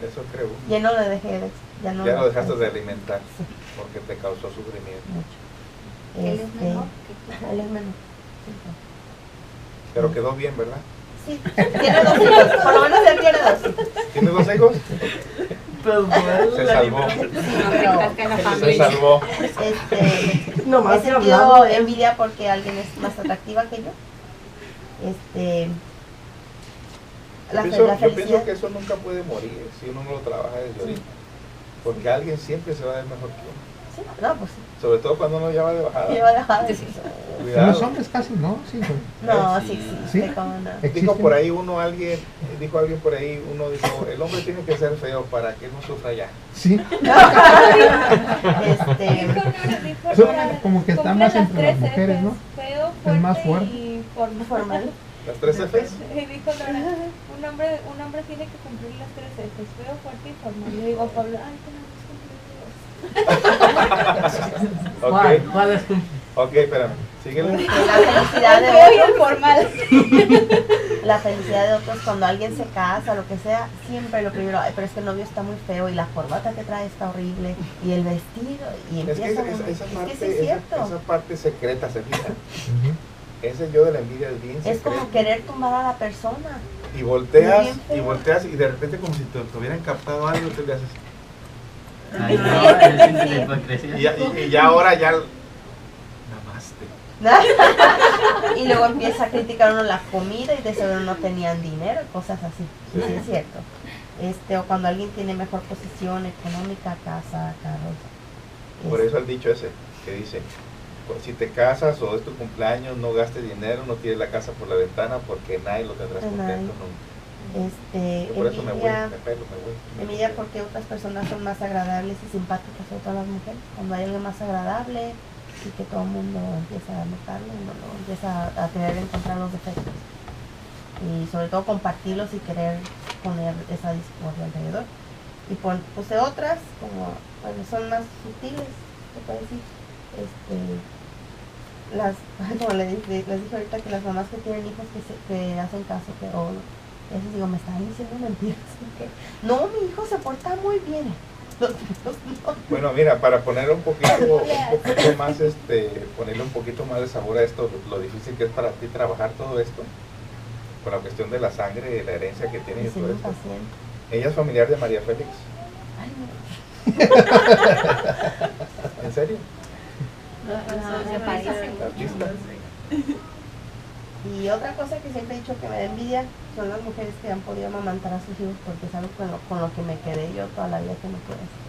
Eso creo. ya no le dejé de... Ya no Ya lo dejaste de alimentar Sí. porque te causó sufrimiento. Mucho. Él es menor Él es menor. Pero quedó bien, ¿verdad? Sí, tiene 2 hijos, por lo menos él tiene 2 hijos. ¿Tienes 2 hijos? Se salvó. que en la Se familia. salvó. He sentido envidia porque alguien es más atractiva que yo. La Yo pienso felicidad. que eso nunca puede morir si uno no lo trabaja desde ahorita. Porque alguien siempre se va a ver mejor que uno. Sí, no, pues sí. Sobre todo cuando uno ya va de bajada. Lleva dejado. En Cuidado. los hombres casi no, sí. No, Sí. sí, Sí. cómo no. Dijo por ahí dijo alguien por ahí, uno dijo, el hombre tiene que ser feo para que no sufra ya. Sí, como que está más entre las mujeres, ¿no? Feo, Es más fuerte. y formal. Formal. Las 3 Fs. Y dijo Laura, un hombre tiene que cumplir las 3 Fs, feo, fuerte y formal. Y digo, Pablo, ay, tenemos Ok, ¿Cuál es tu? ok, espérame. Síguele. La felicidad de feo y otros, el formal. la felicidad de otros cuando alguien se casa, lo que sea, siempre lo primero, ay, pero es que el novio está muy feo y la corbata que trae está horrible y el vestido y Es que empieza esa sí parte, es cierto. esa parte secreta se fija. Ese yo de la envidia es bien Es secreto. como querer tumbar a la persona. Y volteas, Bien feo. y de repente como si te hubieran captado algo, tú le haces. Ay, no, es de hipocresía. Y ya ahora ya namaste. Y luego empieza a criticar uno la comida y de seguro no tenían dinero y cosas así. Sí, Sí. es cierto. O cuando alguien tiene mejor posición económica, casa, carros. Por eso el dicho ese, que dice, pues, si te casas o es tu cumpleaños, no gastes dinero, no tires la casa por la ventana porque nadie lo tendrás Nadie. contento nunca. Yo por eso me voy, Envidia, me pelo, me voy. envidia porque otras personas son más agradables y simpáticas, sobre todo las mujeres. Cuando hay alguien más agradable y que todo el mundo empieza a notarlo, uno lo empieza a querer encontrar los defectos. Y sobre todo compartirlos y querer poner esa discordia alrededor. Y puse otras, como, bueno, son más sutiles, se puede decir. Como les dije ahorita, que las mamás que tienen hijos que hacen caso, eso digo, me están diciendo mentiras. No, mi hijo se porta muy bien. Los hijos no. Bueno, mira, para poner un poquito más, ponerle un poquito más de sabor a esto, lo difícil que es para ti trabajar todo esto, con la cuestión de la sangre, de la herencia que tiene y Sí, todo esto. paciente. Ella es familiar de María Félix. Ay, no. ¿En serio? Se parece. La artista. Y otra cosa que siempre he dicho que me da envidia son las mujeres que han podido amamantar a sus hijos, porque es algo con lo que me quedé yo toda la vida que no puedo hacer.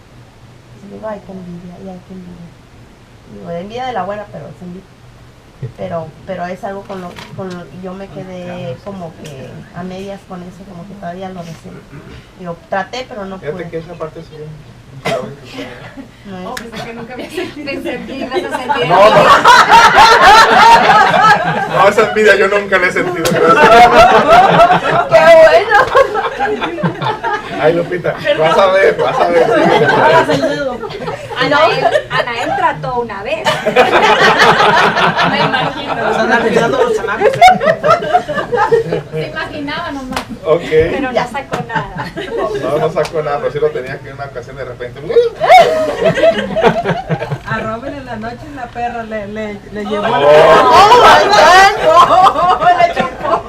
Entonces digo, ay, qué envidia, y ay, qué envidia. Digo, de envidia de la buena, pero es envidia. Pero es algo con lo que yo me quedé como que a medias con eso, como que todavía lo recibo. Digo, traté, pero no Fíjate pude. que esa parte sí. No es- Pensé que nunca había sentido. Pensé que ibas a sentir. No, no, esa envidia yo nunca la he sentido. Gracias. ¡Qué bueno! Ay, Lupita, vas a ver, Anael trató una vez. Me imagino. Andan pensando los chamacos. Se imaginaba nomás. Ok. Pero no sacó nada. No sacó nada, pero sí lo tenía que en una ocasión de repente. A Robin en la noche la perra le llevó Oh. ¡Oh, le chocó!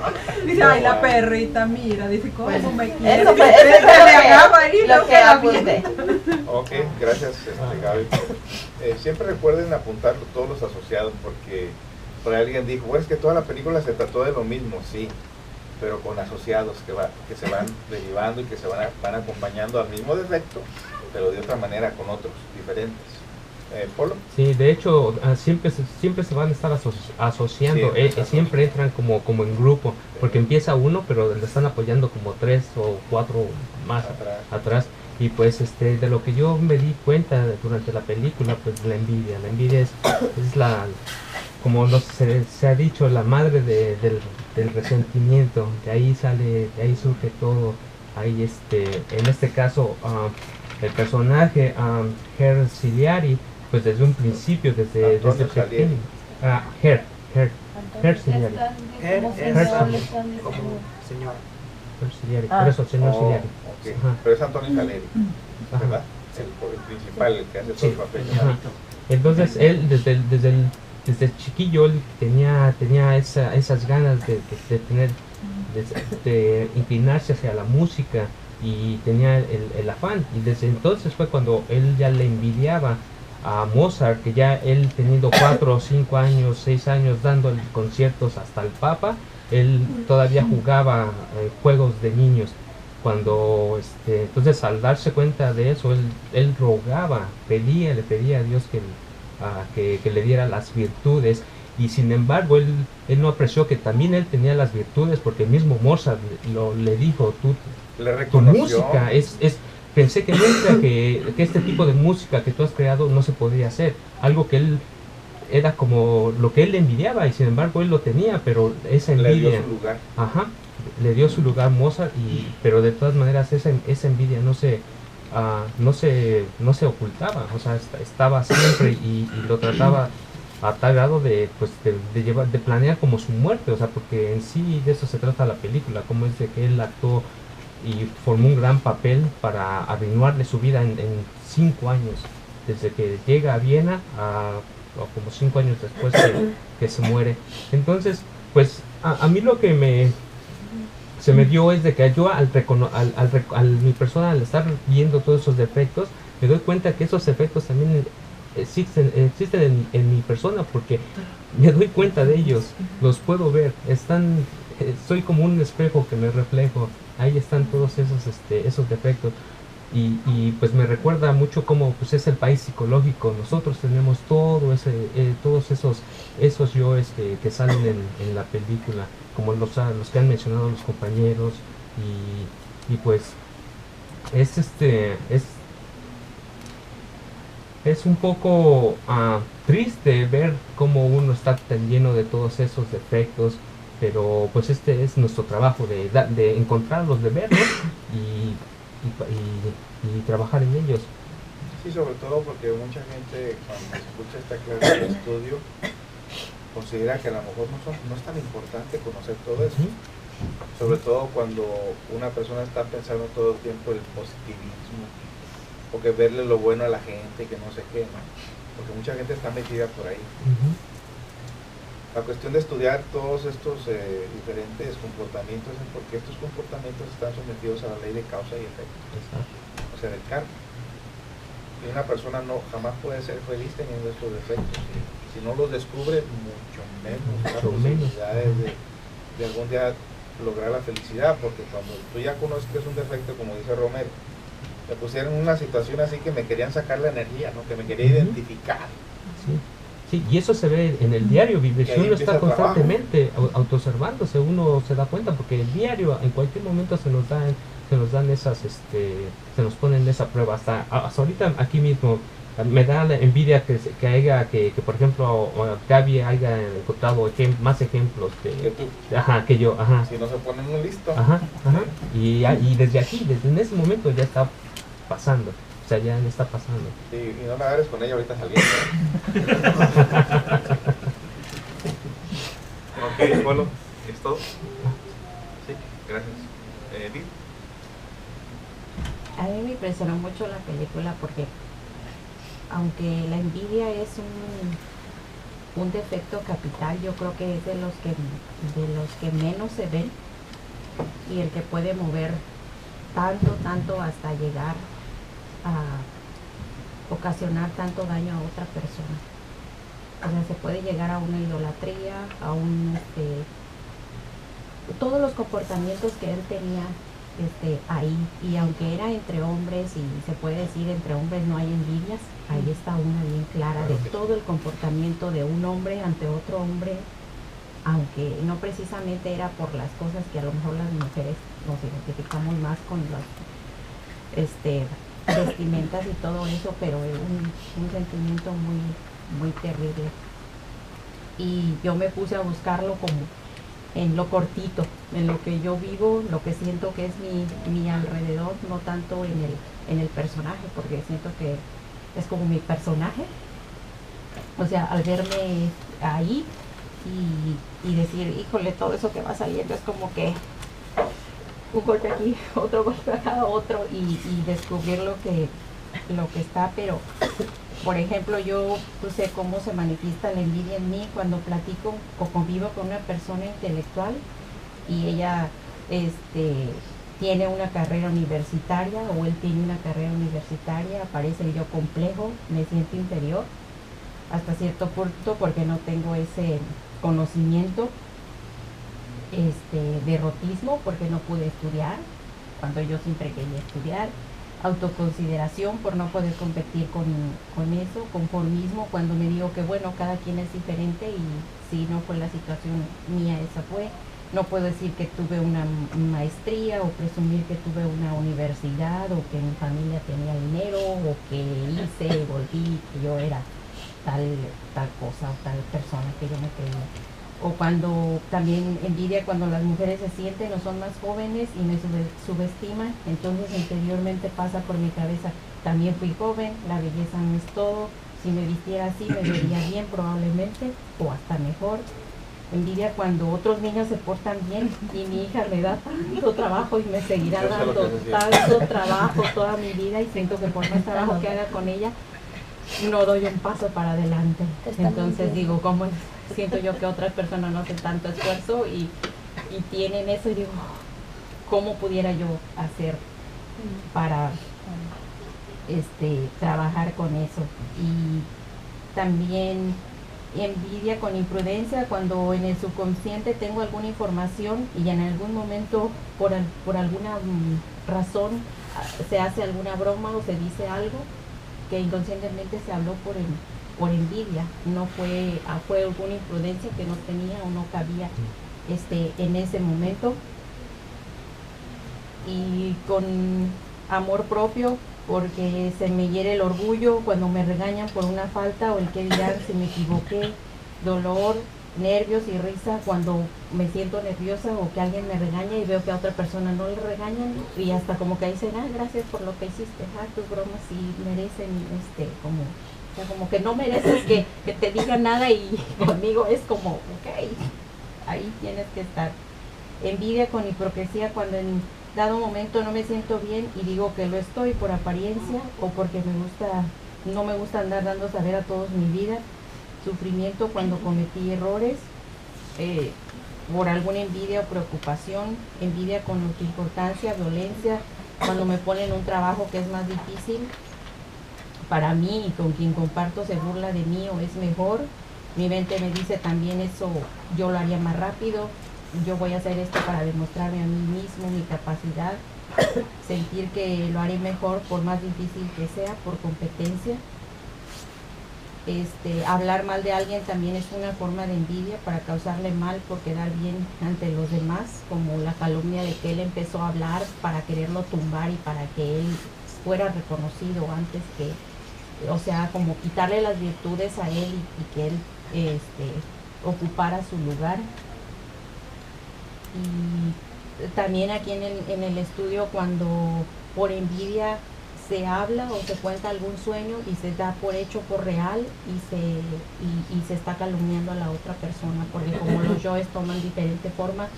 Dice, ay, la perrita, mira, dice, ¿cómo Bueno, me quiere? eso fue Se le agarra ahí lo que la apunté. Ok, gracias, Gaby. Siempre recuerden apuntar todos los asociados, porque por ahí alguien dijo, bueno, es que toda la película se trató de lo mismo, sí, pero con asociados que se van derivando y que se van acompañando al mismo defecto, pero de otra manera con otros diferentes. Polo. Sí, de hecho, siempre se van a estar asociando, siempre entran como en grupo, porque empieza uno, pero le están apoyando como 3 o 4 más atrás. Y pues de lo que yo me di cuenta durante la película, pues la envidia es la, como se ha dicho, la madre del resentimiento. De ahí surge todo. Ahí en este caso el personaje Her Ciliari, pues desde un principio, desde pequeño, Her Herzliary. Están como Her- señor, le están Como diciendo. señor. Herzliary, Ah. por eso el señor Siliari. Ok. Ajá. Pero es Antonio Salieri, Ajá. ¿verdad? El principal, el que hace todo Sí. el papel. Ajá. Entonces él desde chiquillo él tenía esas ganas de tener, de inclinarse hacia la música y tenía el afán. Y desde entonces fue cuando él ya le envidiaba a Mozart, que ya él teniendo 4 o 5 años, 6 años dando conciertos hasta el Papa, él todavía jugaba juegos de niños. Cuando entonces al darse cuenta de eso, él rogaba, le pedía a Dios que le diera las virtudes, y sin embargo él no apreció que también él tenía las virtudes, porque el mismo Mozart le dijo, Le tu reconoció. música pensé que nunca que este tipo de música que tú has creado no se podía hacer, algo que él era como lo que él le envidiaba, y sin embargo él lo tenía, pero esa le dio envidia, su lugar. ajá, le dio su lugar Mozart, pero de todas maneras esa envidia no se ocultaba, o sea, estaba siempre, y lo trataba a tal grado de planear como su muerte, o sea, porque en sí de eso se trata la película, como es de que él actuó y formó un gran papel para arruinarle su vida en 5 años, desde que llega a Viena o como 5 años después que se muere. Entonces, pues a mí lo que se me dio es de que yo mi persona, al estar viendo todos esos defectos, me doy cuenta que esos defectos también existen en mi persona, porque me doy cuenta de ellos, los puedo ver, soy como un espejo que me reflejo, ahí están todos esos defectos. Y pues me recuerda mucho cómo pues es el país psicológico. Nosotros tenemos todos esos yoes que salen en la película, como los que han mencionado los compañeros, y pues es un poco triste ver cómo uno está tan lleno de todos esos defectos, pero pues este es nuestro trabajo de encontrarlos, de verlos y trabajar en ellos. Sí, sobre todo porque mucha gente cuando escucha esta clase de estudio considera que a lo mejor no es tan importante conocer todo eso. Sobre todo cuando una persona está pensando todo el tiempo en el positivismo, o que verle lo bueno a la gente, que no sé qué, ¿no? Porque mucha gente está metida por ahí. La cuestión de estudiar todos estos diferentes comportamientos es porque estos comportamientos están sometidos a la ley de causa y efecto. O sea, del karma. Y una persona jamás puede ser feliz teniendo estos defectos. Si no los descubre, mucho menos las posibilidades de algún día lograr la felicidad, porque cuando tú ya conoces que es un defecto, como dice Romero, me pusieron en una situación así que me querían sacar la energía, ¿no? Que me quería identificar. Sí, y eso se ve en el diario vivir. Si uno está constantemente autoobservándose, uno se da cuenta, porque el diario en cualquier momento se nos dan esas, se nos ponen esa prueba. Hasta ahorita aquí mismo me da la envidia que por ejemplo Gaby haya encontrado más ejemplos que tú. Ajá, que yo, ajá. Si no se ponen un listo. Ajá. Y desde aquí, desde en ese momento ya está pasando. O sea, ya le está pasando. Sí, y no la agarres con ella ahorita saliendo. Ok, Polo, ¿es todo? Sí, gracias. Edith. A mí me impresionó mucho la película porque aunque la envidia es un defecto capital, yo creo que es de los que menos se ven y el que puede mover tanto hasta llegar a ocasionar tanto daño a otra persona. O sea, se puede llegar a una idolatría, a todos los comportamientos que él tenía ahí, y aunque era entre hombres, y se puede decir entre hombres no hay envidias, ahí está una bien clara de todo el comportamiento de un hombre ante otro hombre, aunque no precisamente era por las cosas que a lo mejor las mujeres nos identificamos más con las vestimentas y todo eso, pero es un sentimiento muy terrible. Y yo me puse a buscarlo como en lo cortito, en lo que yo vivo, lo que siento que es mi alrededor, no tanto en el personaje, porque siento que es como mi personaje. O sea, al verme ahí, y decir, híjole, todo eso que va saliendo es como que un golpe aquí, otro golpe acá, otro, y descubrir lo que está. Pero por ejemplo, yo sé cómo se manifiesta la envidia en mí cuando platico o convivo con una persona intelectual y ella tiene una carrera universitaria o él tiene una carrera universitaria, aparece el yo complejo, me siento inferior hasta cierto punto porque no tengo ese conocimiento, derrotismo porque no pude estudiar cuando yo siempre quería estudiar, autoconsideración por no poder competir con eso, conformismo cuando me digo que bueno, cada quien es diferente y si no fue la situación mía, esa fue. No puedo decir que tuve una maestría o presumir que tuve una universidad o que mi familia tenía dinero o que hice, volví, que yo era tal cosa o tal persona que yo me creía. O cuando también envidia cuando las mujeres se sienten o son más jóvenes y me subestiman, entonces interiormente pasa por mi cabeza, también fui joven, la belleza no es todo, si me vistiera así me vería bien probablemente o hasta mejor. Envidia cuando otros niños se portan bien y mi hija me da tanto trabajo y me seguirá dando tanto trabajo toda mi vida y siento que por más trabajo que haga con ella no doy un paso para adelante. Entonces digo, ¿cómo siento yo que otras personas no hacen tanto esfuerzo y tienen eso? Y digo, ¿cómo pudiera yo hacer para trabajar con eso? Y también envidia con imprudencia cuando en el subconsciente tengo alguna información y en algún momento por alguna razón se hace alguna broma o se dice algo que inconscientemente se habló por envidia, no fue alguna imprudencia que no tenía o no cabía en ese momento. Y con amor propio porque se me hiere el orgullo cuando me regañan por una falta o el que dirán si me equivoqué, dolor, nervios y risa cuando me siento nerviosa o que alguien me regaña y veo que a otra persona no le regañan y hasta como que dicen, gracias por lo que hiciste, tus bromas sí merecen, como que no mereces que te digan nada y conmigo es como, ok, ahí tienes que estar. Envidia con hipocresía cuando en dado momento no me siento bien y digo que lo estoy por apariencia o porque no me gusta andar dando a saber a todos mi vida. Sufrimiento cuando cometí errores por alguna envidia o preocupación. Envidia con autoimportancia, violencia cuando me ponen un trabajo que es más difícil para mí y con quien comparto se burla de mí o es mejor. Mi mente me dice también eso, yo lo haría más rápido. Yo voy a hacer esto para demostrarme a mí mismo mi capacidad, sentir que lo haré mejor por más difícil que sea, por competencia. Hablar mal de alguien también es una forma de envidia para causarle mal por quedar bien ante los demás, como la calumnia de que él empezó a hablar para quererlo tumbar y para que él fuera reconocido antes que, o sea, como quitarle las virtudes a él y que él ocupara su lugar. Y también aquí en el estudio cuando por envidia se habla o se cuenta algún sueño y se da por hecho por real y se está calumniando a la otra persona porque como los yoes toman diferente forma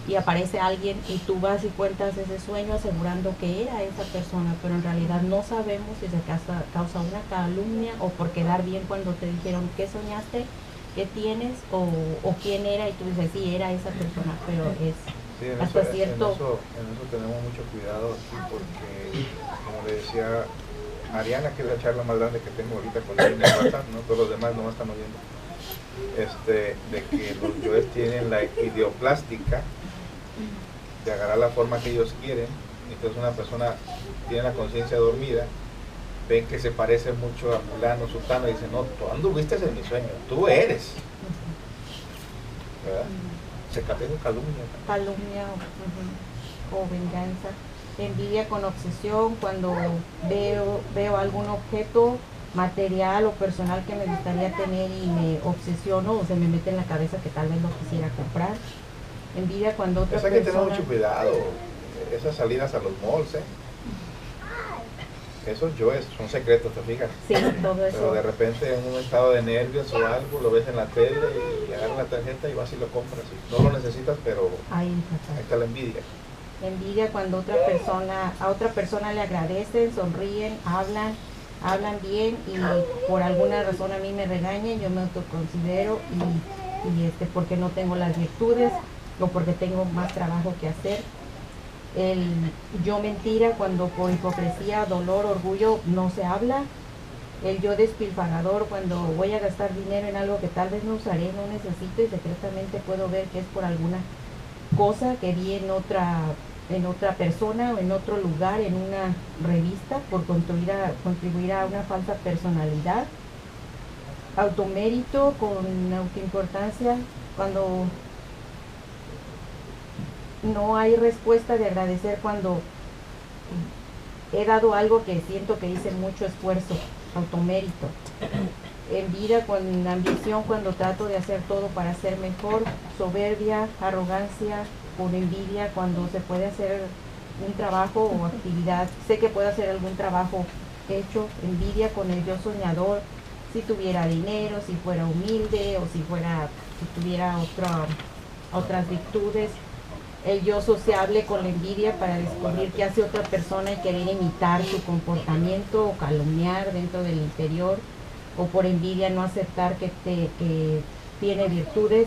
y aparece alguien y tú vas y cuentas ese sueño asegurando que era esa persona, pero en realidad no sabemos si se causa una calumnia o por quedar bien cuando te dijeron qué soñaste, qué tienes o quién era y tú dices sí era esa persona, pero es sí, hasta cierto. En eso tenemos mucho cuidado aquí porque, como le decía Ariana, que es la charla más grande que tengo ahorita con él en WhatsApp, ¿no? Todos los demás no me están oyendo, de que los yoes tienen la idioplastica de agarrar la forma que ellos quieren. Entonces una persona tiene la conciencia dormida, ven que se parece mucho a fulano, sultano y dicen, no, tú anduviste en mi sueño, tú eres, ¿verdad? Se capea con calumnia. Calumnia o venganza. Envidia con obsesión cuando veo algún objeto material o personal que me gustaría tener y me obsesiono o se me mete en la cabeza que tal vez lo quisiera comprar. Envidia cuando otra persona... Hay que tener mucho cuidado, esas salidas a los malls, Esos yoes son secretos, ¿te fijas? Sí, todo eso. Pero de repente en un estado de nervios o algo, lo ves en la tele y agarras la tarjeta y vas y lo compras. No lo necesitas, pero ahí está la envidia. Envidia cuando a otra persona le agradecen, sonríen, hablan bien y por alguna razón a mí me regañan, yo me autoconsidero y porque no tengo las virtudes o porque tengo más trabajo que hacer. El yo mentira cuando por hipocresía, dolor, orgullo no se habla. El yo despilfarrador cuando voy a gastar dinero en algo que tal vez no usaré, no necesito y secretamente puedo ver que es por alguna cosa que vi en otra persona o en otro lugar, en una revista, por contribuir a una falsa personalidad. Automérito con autoimportancia cuando no hay respuesta de agradecer cuando he dado algo que siento que hice mucho esfuerzo. Automérito. Envidia con ambición cuando trato de hacer todo para ser mejor. Soberbia, arrogancia con envidia cuando se puede hacer un trabajo o actividad. Sé que puedo hacer algún trabajo hecho. Envidia con el yo soñador. Si tuviera dinero, si fuera humilde o si tuviera otras virtudes. El yo sociable con la envidia para descubrir qué hace otra persona y querer imitar su comportamiento o calumniar dentro del interior, o por envidia no aceptar que tiene virtudes.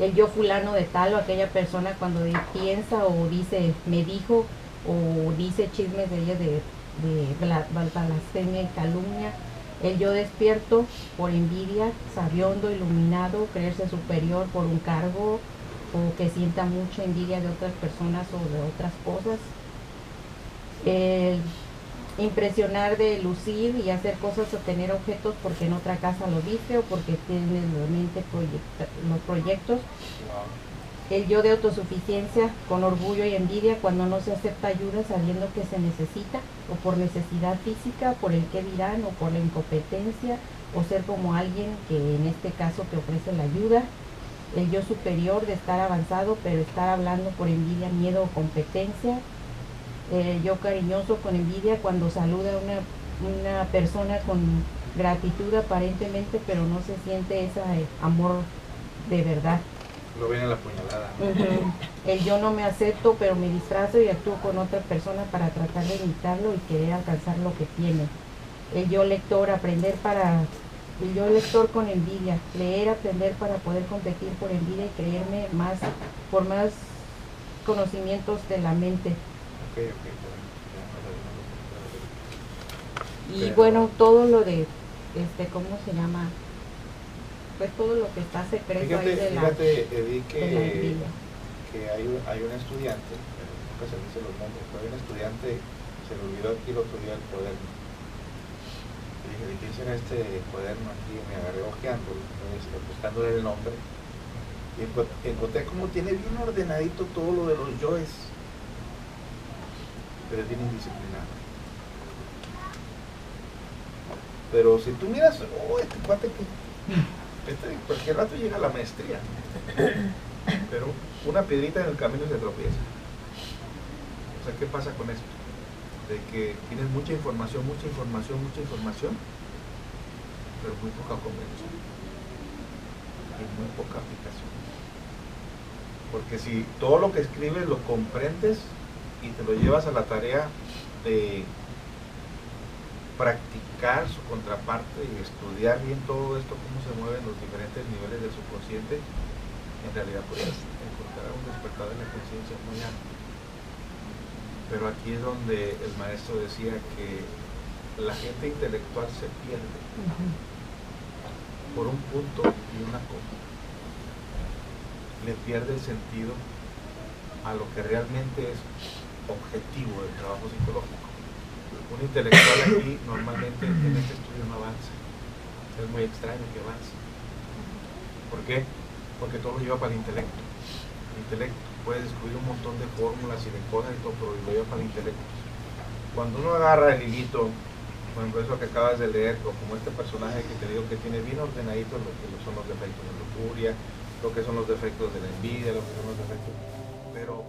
El yo fulano de tal o aquella persona cuando piensa o dice me dijo o dice chismes de ella de blasfemia y calumnia. El yo despierto por envidia, sabiondo, iluminado, creerse superior por un cargo o que sienta mucha envidia de otras personas o de otras cosas. El impresionar de lucir y hacer cosas o tener objetos porque en otra casa lo viste o porque tiene en mente los proyectos. El yo de autosuficiencia con orgullo y envidia cuando no se acepta ayuda sabiendo que se necesita o por necesidad física, por el que dirán o por la incompetencia o ser como alguien que en este caso que ofrece la ayuda. El yo superior de estar avanzado pero estar hablando por envidia, miedo o competencia. El yo cariñoso con envidia cuando saluda a una persona con gratitud aparentemente pero no se siente ese amor de verdad. Lo viene la puñalada, ¿no? El yo no me acepto pero me disfrazo y actúo con otra persona para tratar de imitarlo y querer alcanzar lo que tiene. El yo lector, el yo lector con envidia, leer, aprender para poder competir por envidia y creerme por más conocimientos de la mente. Y bueno, todo lo de, ¿cómo se llama? Pues todo lo que está secreto ahí de fíjate, Edith, de la envidia. que hay un estudiante, nunca se dice los nombres, pero hay un estudiante, se le olvidó aquí el otro día el cuaderno. Le dije, ¿de quién será este cuaderno aquí? Me agarré ojeando, buscándole el nombre. Y encontré como tiene bien ordenadito todo lo de los yoes, pero es bien indisciplinado. Pero si tú miras, este cuate que cualquier rato llega a la maestría, pero una piedrita en el camino se tropieza. O sea, ¿qué pasa con esto? De que tienes mucha información, pero muy poca comprensión y muy poca aplicación. Porque si todo lo que escribes lo comprendes y te lo llevas a la tarea de practicar su contraparte y estudiar bien todo esto, cómo se mueven los diferentes niveles del subconsciente, en realidad puedes encontrar un despertar de la conciencia muy amplio. Pero aquí es donde el maestro decía que la gente intelectual se pierde por un punto y una coma. Le pierde el sentido a lo que realmente es objetivo del trabajo psicológico. Un intelectual aquí normalmente en este estudio no avanza. Es muy extraño que avance. ¿Por qué? Porque todo lo lleva para el intelecto. El intelecto puede descubrir un montón de fórmulas y de cosas y todo, pero lo lleva para el intelecto. Cuando uno agarra el hilito, por ejemplo, eso que acabas de leer, o como este personaje que te digo que tiene bien ordenadito lo que son los defectos de lujuria, lo que son los defectos de la envidia, lo que son los defectos, pero